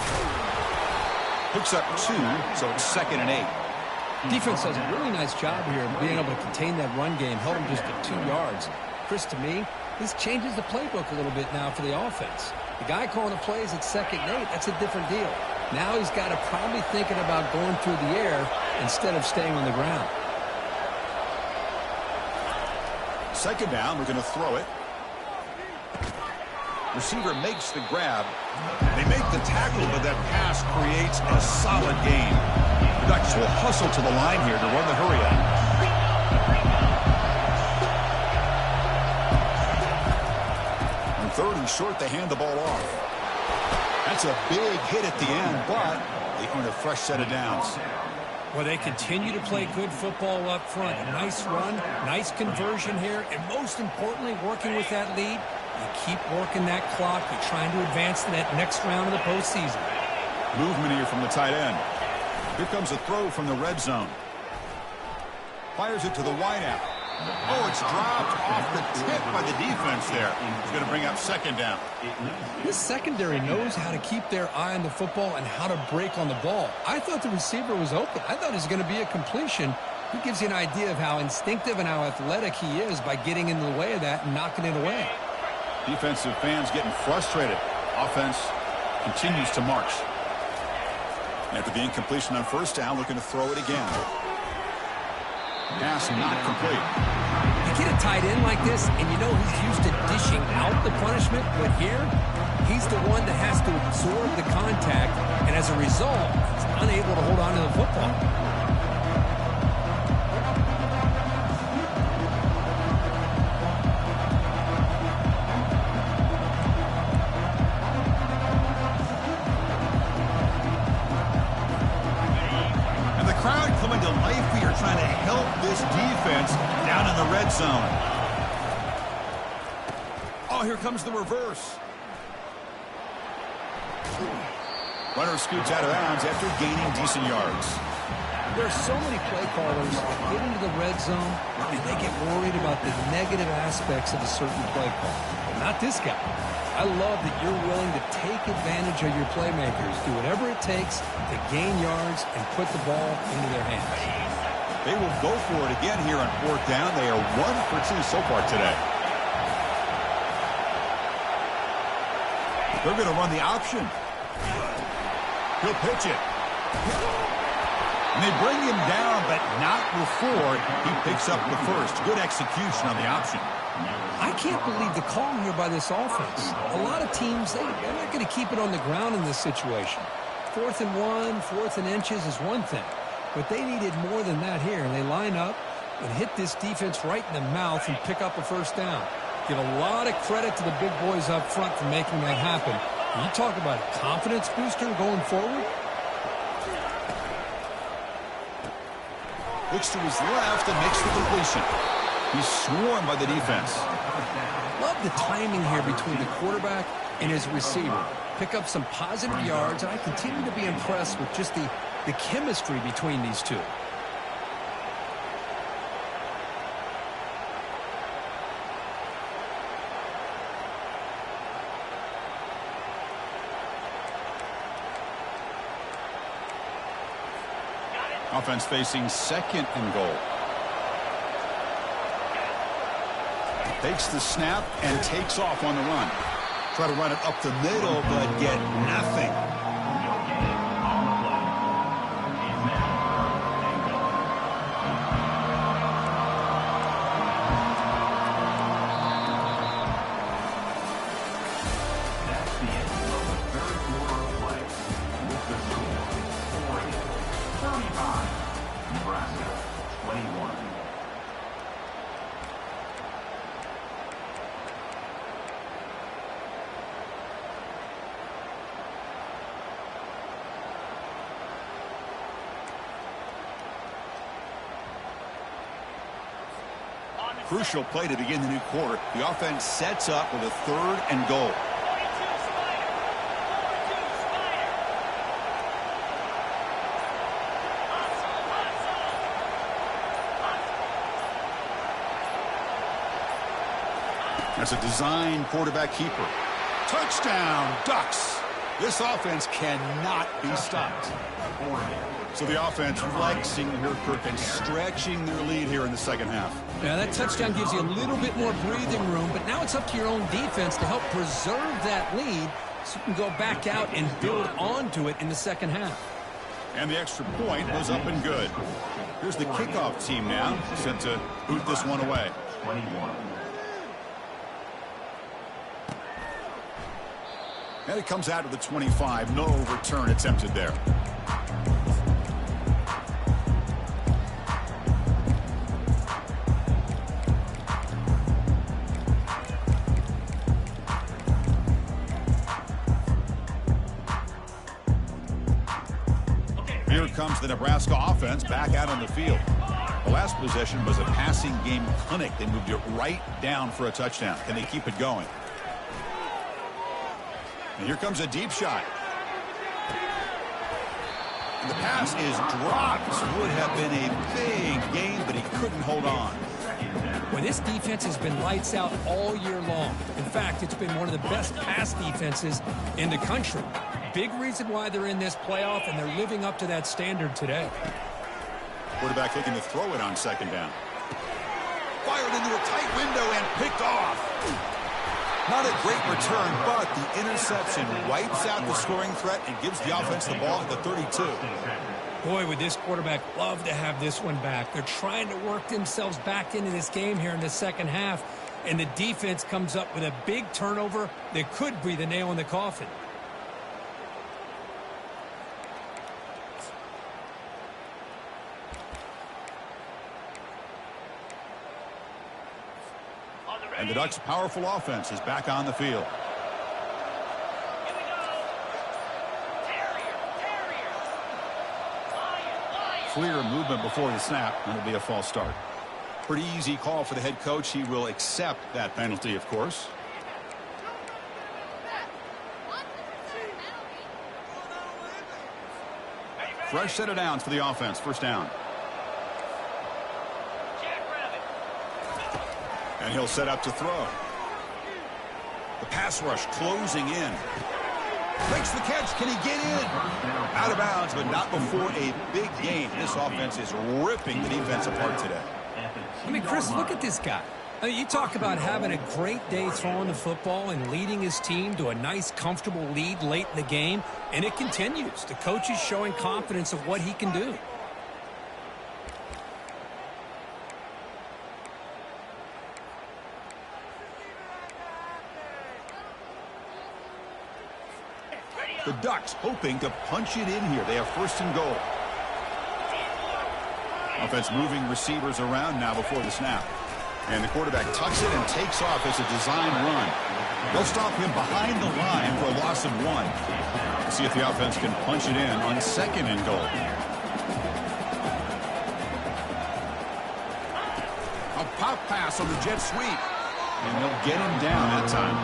Picks up 2, so it's 2nd and 8. Defense does a really nice job here of being able to contain that run game, held him just at 2 yards. Chris, to me, this changes the playbook a little bit now for the offense. The guy calling the plays at 2nd and 8, that's a different deal. Now he's got to probably thinking about going through the air instead of staying on the ground. 2nd down, we're going to throw it. Receiver makes the grab. They make the tackle, but that pass creates a solid gain. The Ducks will hustle to the line here to run the hurry up. On 3rd and short, they hand the ball off. That's a big hit at the end, but they earn a fresh set of downs. Well, they continue to play good football up front. A nice run, nice conversion here, and most importantly, working with that lead. You keep working that clock. You're trying to advance to that next round of the postseason. Movement here from the tight end. Here comes a throw from the red zone. Fires it to the wideout. Oh, it's dropped off the tip by the defense there. It's going to bring up 2nd down. This secondary knows how to keep their eye on the football and how to break on the ball. I thought the receiver was open. I thought it was going to be a completion. He gives you an idea of how instinctive and how athletic he is by getting in the way of that and knocking it away. Defensive fans getting frustrated. Offense continues to march. After the incompletion on 1st down, looking to throw it again. Pass not complete. You get a tight end like this, and you know he's used to dishing out the punishment, but here, he's the one that has to absorb the contact, and as a result, he's unable to hold on to the football. Coming to life here, trying to help this defense down in the red zone. Oh, here comes the reverse. Runner scoots out of bounds after gaining decent yards. There are so many play callers that get into the red zone and they get worried about the negative aspects of a certain play call. But not this guy. I love that you're willing to take advantage of your playmakers, do whatever it takes to gain yards and put the ball into their hands. They will go for it again here on 4th down. They are 1 for 2 so far today. They're going to run the option. He'll pitch it. And they bring him down, but not before he picks up the first. Good execution on the option. I can't believe the call here by this offense. A lot of teams, they're not going to keep it on the ground in this situation. 4th and 1, 4th and inches is one thing. But they needed more than that here. And they line up and hit this defense right in the mouth and pick up a first down. Give a lot of credit to the big boys up front for making that happen. And you talk about a confidence booster going forward. Looks to his left and makes the completion. He's swarmed by the defense. Love the timing here between the quarterback and his receiver. Pick up some positive yards, and I continue to be impressed with just the chemistry between these two. Offense facing 2nd and goal. Takes the snap and takes off on the run. Try to run it up the middle, but get nothing. That's the end of the 3rd quarter of play. With the score 40-35, Nebraska 21. crucial play to begin the new quarter. The offense sets up with a 3rd and goal. 42 Spider. 42 Spider. Hustle, hustle. That's a design quarterback keeper. Touchdown, Ducks. This offense cannot be stopped. So the offense flexing here, Kirk, and stretching their lead here in the second half. Yeah, that touchdown gives you a little bit more breathing room, but now it's up to your own defense to help preserve that lead so you can go back out and build onto it in the second half. And the extra point was up and good. Here's the kickoff team now, set to boot this one away. 21. And it comes out to the 25. No return attempted there. Here comes the Nebraska offense back out on the field. The last possession was a passing game clinic. They moved it right down for a touchdown. Can they keep it going? And here comes a deep shot. And the pass is dropped. Would have been a big game, but he couldn't hold on. Well, this defense has been lights out all year long. In fact, it's been one of the best pass defenses in the country. Big reason why they're in this playoff, and they're living up to that standard today. Quarterback looking to throw it on 2nd down. Fired into a tight window and picked off. Not a great return, but the interception wipes out the scoring threat and gives the offense the ball at the 32. Boy, would this quarterback love to have this one back. They're trying to work themselves back into this game here in the second half, and the defense comes up with a big turnover that could be the nail in the coffin. And the Ducks' powerful offense is back on the field. Here we go. Terrier. Lion. Clear movement before the snap, and it'll be a false start. Pretty easy call for the head coach. He will accept that penalty, of course. Fresh set of downs for the offense. 1st down. Jackrabbit. And he'll set up to throw. The pass rush closing in. Makes the catch. Can he get in? Out of bounds, but not before a big game. This offense is ripping the defense apart today. I mean, Chris, look at this guy. I mean, you talk about having a great day throwing the football and leading his team to a nice, comfortable lead late in the game, and it continues. The coach is showing confidence of what he can do. The Ducks hoping to punch it in here. They have 1st and goal. Offense moving receivers around now before the snap. And the quarterback tucks it and takes off as a design run. They'll stop him behind the line for a loss of 1. See if the offense can punch it in on 2nd and goal. A pop pass on the jet sweep. And they'll get him down that time.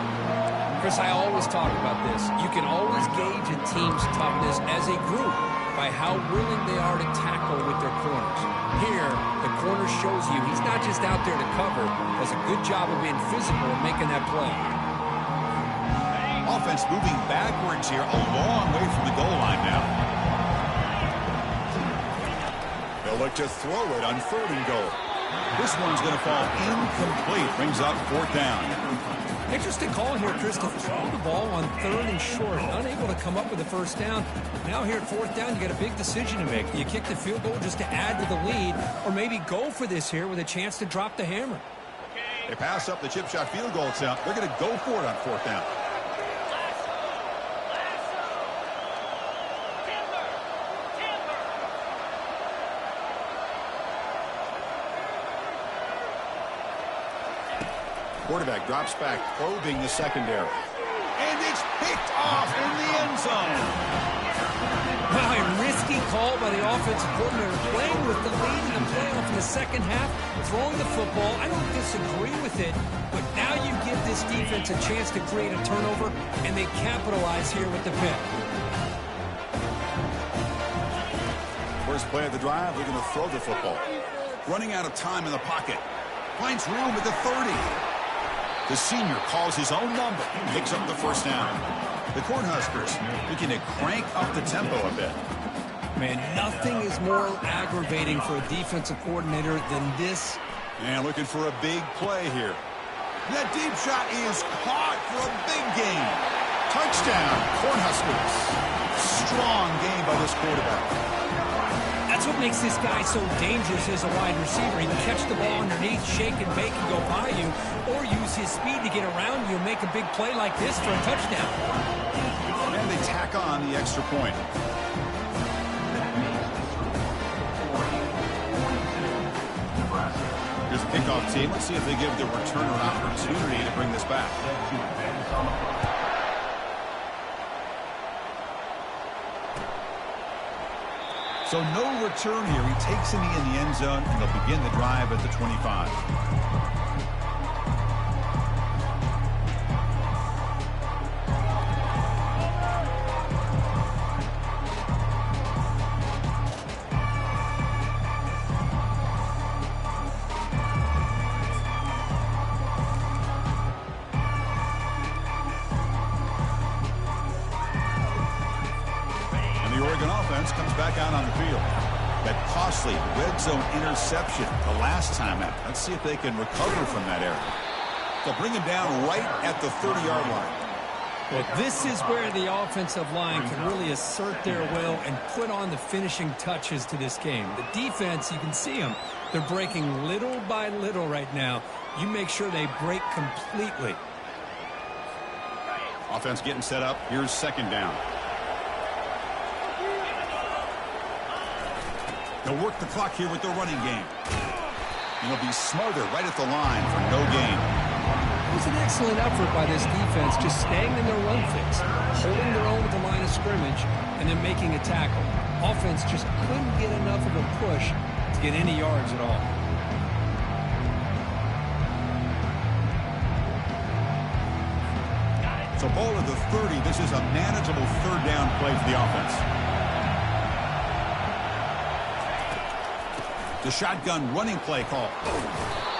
Chris, I always talk about this. You can always gauge a team's toughness as a group by how willing they are to tackle with their corners. Here, the corner shows you he's not just out there to cover, does a good job of being physical and making that play. Offense moving backwards here, a long way from the goal line now. They'll look to throw it on 3rd and goal. This one's going to fall incomplete. Brings up 4th down. Interesting call here, Chris, to throw the ball on 3rd and short. Unable to come up with a 1st down. Now here at 4th down, you got a big decision to make. Do you kick the field goal just to add to the lead, or maybe go for this here with a chance to drop the hammer? They pass up the chip shot field goal attempt. They're going to go for it on 4th down. Quarterback drops back, probing the secondary. And it's picked off in the end zone. Wow, a risky call by the offensive coordinator, playing with the lead in the playoff in the second half, throwing the football. I don't disagree with it, but now you give this defense a chance to create a turnover, and they capitalize here with the pick. First play of the drive, they're going to throw the football. Running out of time in the pocket. Finds room at the 30. The senior calls his own number, picks up the first down. The Cornhuskers looking to crank up the tempo a bit. Man, nothing is more aggravating for a defensive coordinator than this. And looking for a big play here. That deep shot is caught for a big gain. Touchdown, Cornhuskers. Strong game by this quarterback. That's what makes this guy so dangerous as a wide receiver. He can catch the ball underneath, shake and bake and go by you, or use his speed to get around you and make a big play like this for a touchdown. And they tack on the extra point. Here's a kickoff team. Let's see if they give the returner an opportunity to bring this back. So no return here. He takes a knee in the end zone, and they'll begin the drive at the 25. Comes back out on the field. That costly red zone interception the last time out. Let's see if they can recover from that error. They'll bring him down right at the 30-yard line. Well, this is where the offensive line can really assert their will and put on the finishing touches to this game. The defense, you can see them. They're breaking little by little right now. You make sure they break completely. Offense getting set up. Here's second down. They'll work the clock here with the running game. And they'll be smarter right at the line for no gain. It was an excellent effort by this defense, just staying in their run fix, holding their own at the line of scrimmage, and then making a tackle. Offense just couldn't get enough of a push to get any yards at all. So ball at the 30. This is a manageable third down play for the offense. The shotgun running play call.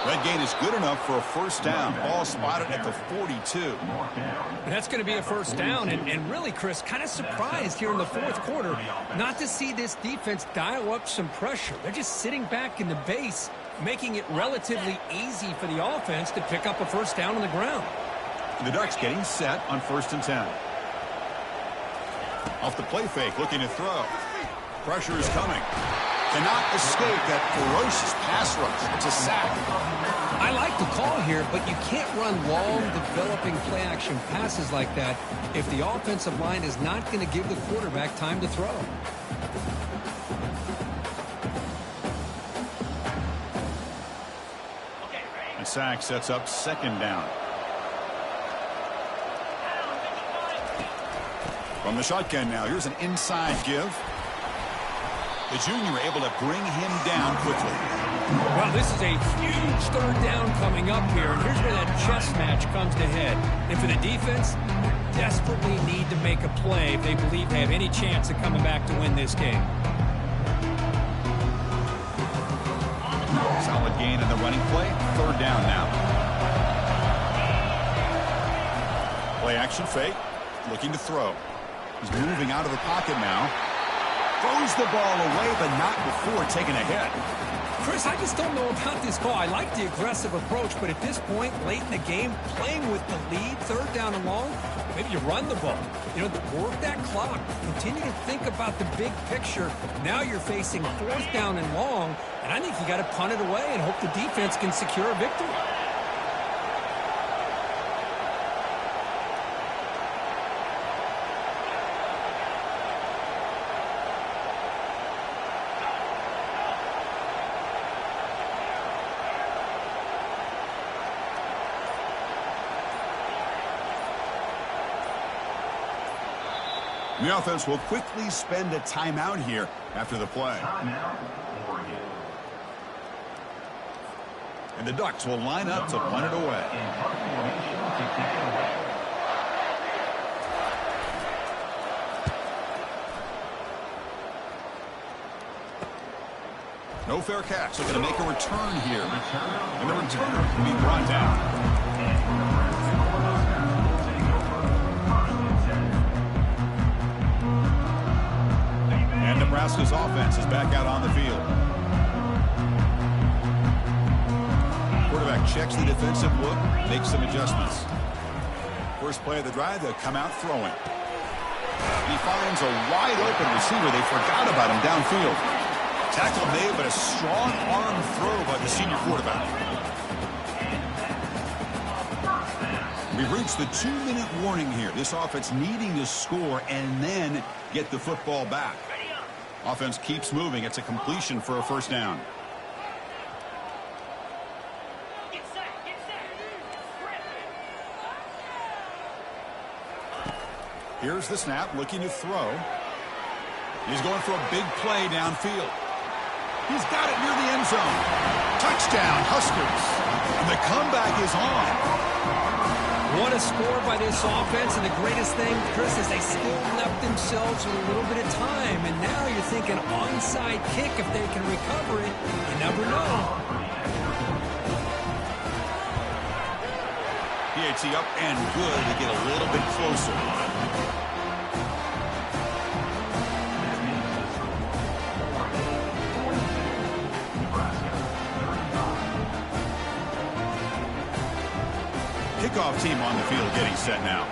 That gain is good enough for a first down. Ball spotted at the 42. And that's going to be a first down. And really, Chris, kind of surprised here in the fourth quarter not to see this defense dial up some pressure. They're just sitting back in the base, making it relatively easy for the offense to pick up a first down on the ground. The Ducks getting set on 1st and 10. Off the play fake, looking to throw. Pressure is coming. Cannot escape that ferocious pass rush. It's a sack. I like the call here, but you can't run long, developing play-action passes like that if the offensive line is not going to give the quarterback time to throw. And sack sets up second down. From the shotgun now, here's an inside give. The junior able to bring him down quickly. Well, this is a huge third down coming up here, and here's where that chess match comes to head. And for the defense, they desperately need to make a play if they believe they have any chance of coming back to win this game. Solid gain in the running play. Third down now. Play action fake. Looking to throw. He's moving out of the pocket now. Throws the ball away, but not before taking a hit. Chris, I just don't know about this call. I like the aggressive approach, but at this point, late in the game, playing with the lead, third down and long, maybe you run the ball. You know, work that clock. Continue to think about the big picture. Now you're facing fourth down and long, and I think you got to punt it away and hope the defense can secure a victory. The offense will quickly spend a timeout here after the play. Timeout, Oregon. And the Ducks will line up to punt it away. In punt formation to kick it away. No fair catch. They're going to make a return here. And the returner will be brought down. And Nebraska's offense is back out on the field. Quarterback checks the defensive look, makes some adjustments. First play of the drive, they'll come out throwing. He finds a wide open receiver. They forgot about him downfield. Tackle made, but a strong arm throw by the senior quarterback. We've reached the 2-minute warning here. This offense needing to score and then get the football back. Offense keeps moving. It's a completion for a first down. Get set. Here's the snap, looking to throw. He's going for a big play downfield. He's got it near the end zone. Touchdown, Huskers. And the comeback is on. What a score by this offense, and the greatest thing, Chris, is they still left themselves with a little bit of time, and now you're thinking onside kick if they can recover it. You never know. PAT up and good to get a little bit closer. Kickoff team on the field getting set now.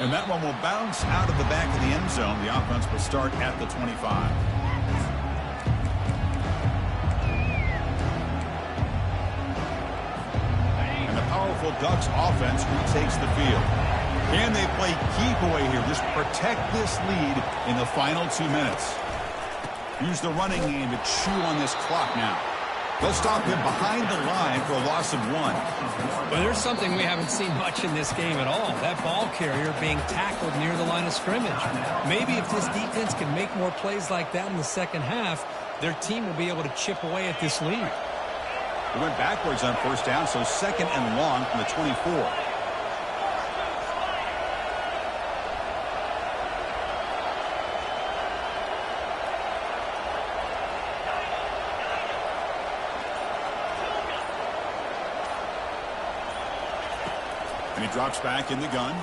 And that one will bounce out of the back of the end zone. The offense will start at the 25. And the powerful Ducks offense retakes the field. Can they play keep away here? Just protect this lead in the final 2 minutes. Use the running game to chew on this clock now. They'll stop him behind the line for a loss of 1. Well, there's something we haven't seen much in this game at all. That ball carrier being tackled near the line of scrimmage. Maybe if this defense can make more plays like that in the second half, their team will be able to chip away at this lead. They went backwards on first down, so second and long from the 24. And he drops back in the gun.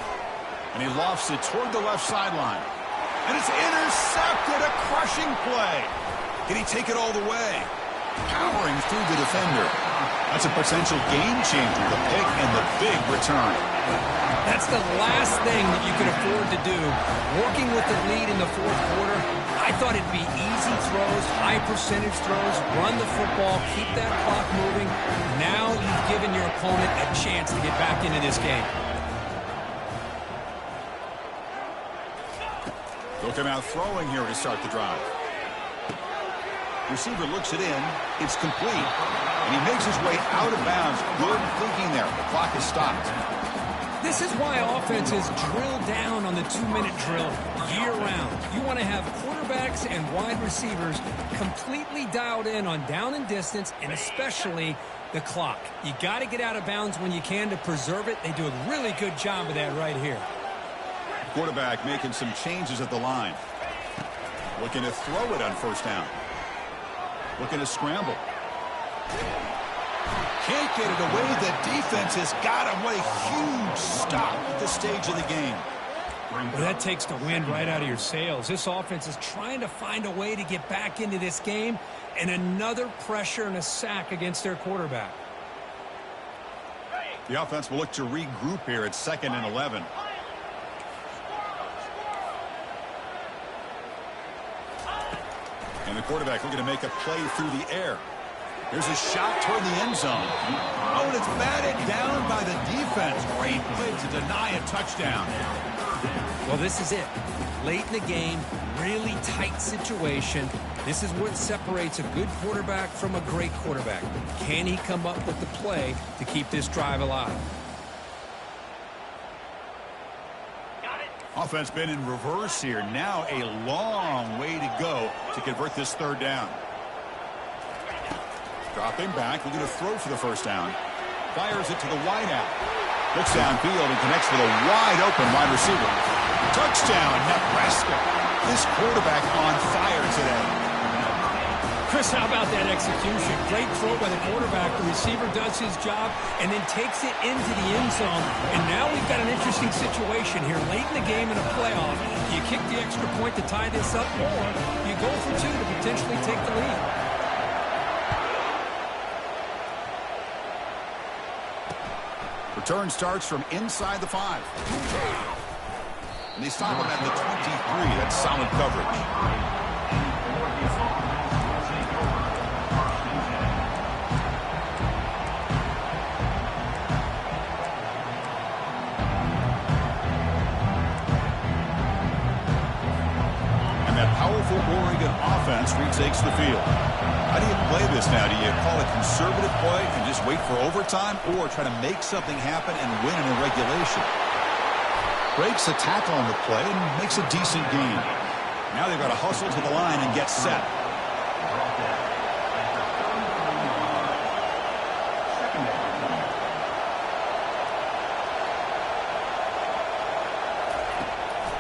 And he lofts it toward the left sideline. And it's intercepted. A crushing play. Can he take it all the way? Powering through the defender. That's a potential game changer. The pick and the big return. That's the last thing that you could afford to do. Working with the lead in the fourth quarter, I thought it'd be easy throws, high percentage throws, run the football, keep that clock moving. Now you've given your opponent a chance to get back into this game. They'll come out throwing here to start the drive. Receiver looks it in. It's complete. And he makes his way out of bounds. Good thinking there. The clock is stopped. This is why offenses drill down on the 2-minute drill year-round. You want to have quarterbacks and wide receivers completely dialed in on down and distance, and especially the clock. You got to get out of bounds when you can to preserve it. They do a really good job of that right here. Quarterback making some changes at the line. Looking to throw it on first down. Looking to scramble. Can't get it away. The defense has got him. What a huge stop at this stage of the game. Well, that takes the wind right out of your sails. This offense is trying to find a way to get back into this game, and another pressure and a sack against their quarterback. The offense will look to regroup here at 2nd and 11. And the quarterback looking to make a play through the air. There's a shot toward the end zone. Oh, and it's batted down by the defense. Great play to deny a touchdown. Well, this is it. Late in the game, really tight situation. This is what separates a good quarterback from a great quarterback. Can he come up with the play to keep this drive alive? Offense been in reverse here. Now a long way to go to convert this third down. Dropping back, looking to throw for the first down. Fires it to the wide out. Looks downfield and connects with a wide open wide receiver. Touchdown, Nebraska. This quarterback on fire today. Chris, how about that execution? Great throw by the quarterback. The receiver does his job and then takes it into the end zone. And now we've got an interesting situation here. Late in the game in a playoff, do you kick the extra point to tie this up, or you go for two to potentially take the lead? Return starts from inside the 5. And they stop him at the 23. That's solid coverage. Powerful Oregon offense retakes the field. How do you play this now? Do you call a conservative play and just wait for overtime, or try to make something happen and win it in regulation? Breaks a tackle on the play and makes a decent gain. Now they've got to hustle to the line and get set.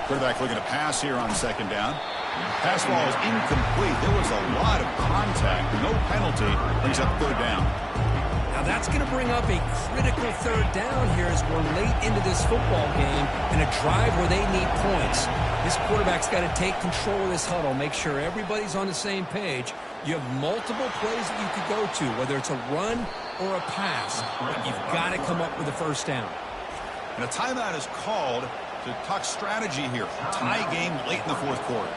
Quarterback looking to pass here on second down. Pass ball is incomplete. There was a lot of contact. No penalty. Brings up third down. Now that's going to bring up a critical third down here as we're late into this football game and a drive where they need points. This quarterback's got to take control of this huddle, make sure everybody's on the same page. You have multiple plays that you could go to, whether it's a run or a pass, but you've got to come up with a first down. And a timeout is called to talk strategy here. Tie game late in the fourth quarter.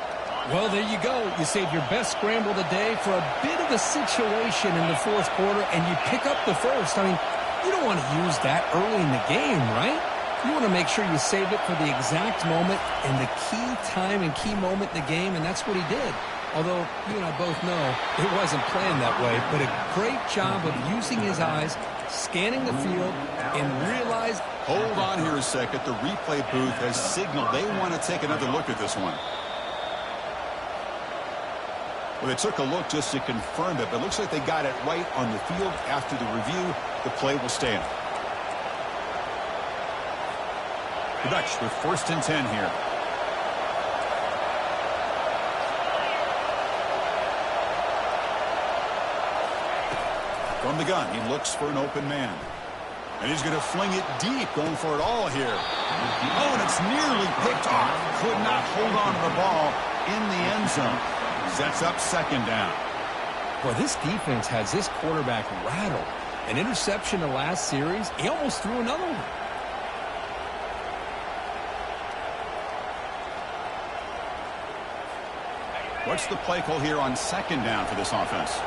Well, there you go. You save your best scramble of the day for a bit of a situation in the fourth quarter, and you pick up the first. I mean, you don't want to use that early in the game, right? You want to make sure you save it for the exact moment and the key time and key moment in the game, and that's what he did. Although, you and I both know it wasn't planned that way, but a great job of using his eyes, scanning the field, and realize... Hold on here a second. The replay booth has signaled they want to take another look at this one. Well, they took a look just to confirm it, but it looks like they got it right on the field. After the review, the play will stand. The Dutch with 1st and 10 here. From the gun, he looks for an open man. And he's going to fling it deep, going for it all here. Oh, and it's nearly picked off. Could not hold on to the ball in the end zone. Sets up second down. Boy, this defense has this quarterback rattled. An interception the last series, he almost threw another one. What's the play call here on second down for this offense?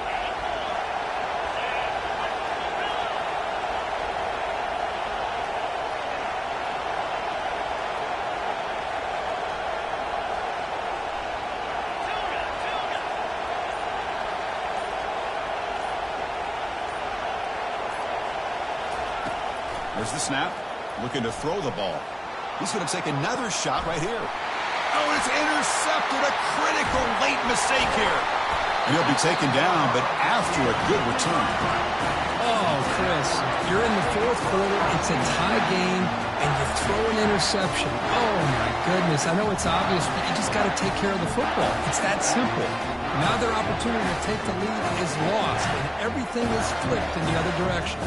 There's the snap. Looking to throw the ball. He's going to take another shot right here. Oh, it's intercepted. A critical late mistake here. And he'll be taken down, but after a good return. Oh, Chris, you're in the fourth quarter. It's a tie game, and you throw an interception. Oh, my goodness. I know it's obvious, but you just got to take care of the football. It's that simple. Now their opportunity to take the lead is lost, and everything is flipped in the other direction.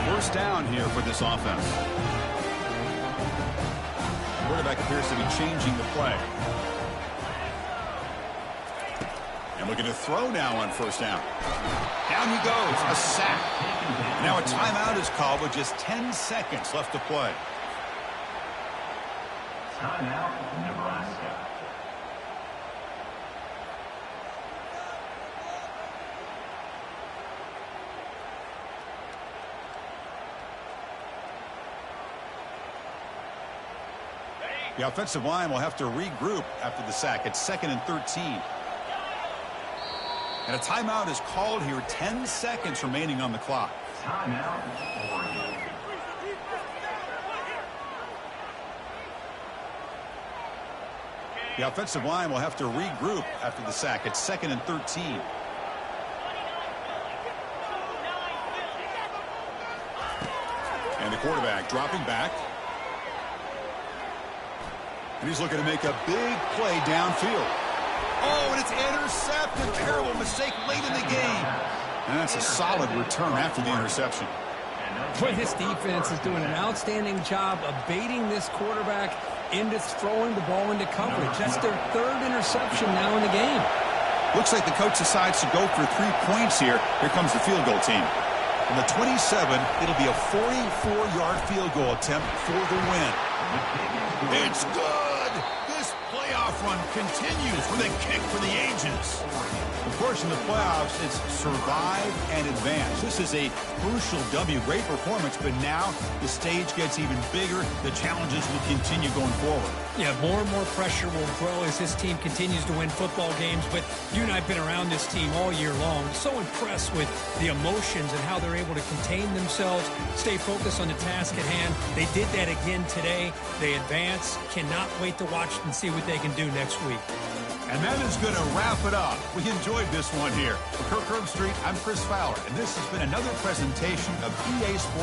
First down here for this offense. The quarterback appears to be changing the play. And looking to throw now on first down. Down he goes, a sack. Now a timeout is called with just 10 seconds left to play. Timeout, Nebraska. The offensive line will have to regroup after the sack. It's 2nd and 13. And a timeout is called here. 10 seconds remaining on the clock. Timeout, Oregon. The offensive line will have to regroup after the sack. It's 2nd and 13. And the quarterback dropping back. And he's looking to make a big play downfield. Oh, and it's intercepted. Terrible mistake late in the game. And that's a solid return after the interception. Boy, this defense is doing an outstanding job of baiting this quarterback into throwing the ball into coverage. That's their 3rd interception now in the game. Looks like the coach decides to go for 3 points here. Here comes the field goal team. On the 27, it'll be a 44-yard field goal attempt for the win. It's good! This playoff run continues with a kick for the ages. Of course, in the playoffs, it's survive and advance. This is a crucial W. Great performance, but now the stage gets even bigger. The challenges will continue going forward. Yeah, more and more pressure will grow as this team continues to win football games. But you and I have been around this team all year long. So impressed with the emotions and how they're able to contain themselves, stay focused on the task at hand. They did that again today. They advance. Cannot wait to watch and see what they can do next week. And that is going to wrap it up. We enjoyed this one here. For Kirk Herbstreit, I'm Chris Fowler, and this has been another presentation of EA Sports.